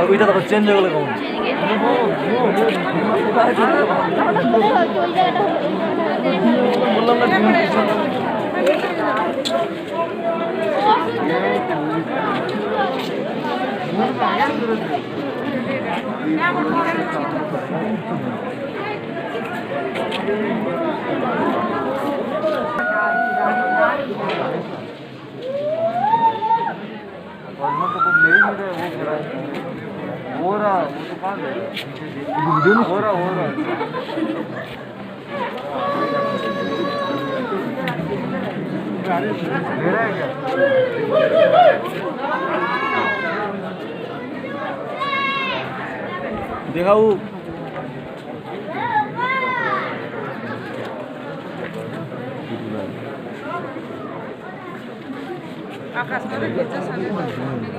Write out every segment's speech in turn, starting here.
ওইটা দেখো চেঞ্জ হয়ে গেলে কেমন বললাম না हो रहा वो तो कहाँ गए हो रहा मेरा है क्या दिखाओ आकाश का पिक्चर सामने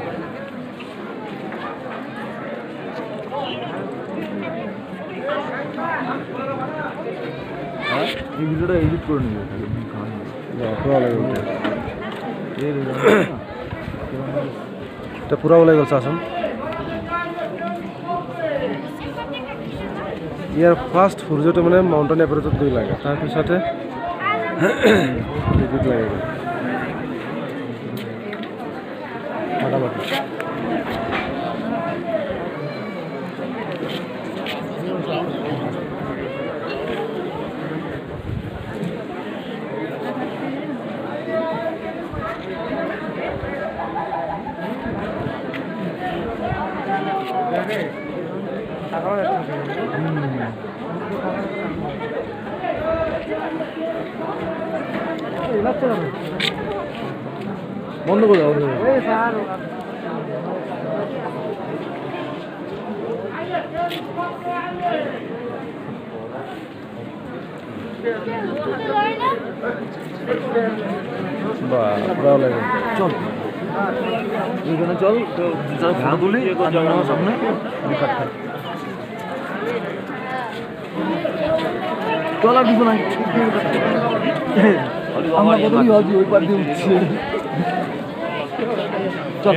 এই ভিডিওটা এডিট করে নিয়ে এটা পুরা বলে গেছে আসুন ইয়ার ফার্স্ট সূর্যটা মানে মাউন্টেন এভারেজত গৈ লাগে তাৰপিছতে ভিডিঅ'ত লাগে ফাটাফাটি বন্ধ করে দাও ভালো লাগে চল এখানে চল ঘা তুলি সামনে চল আর কিছু নাই আমরা কত ওই পার দিয়ে উঠছি চল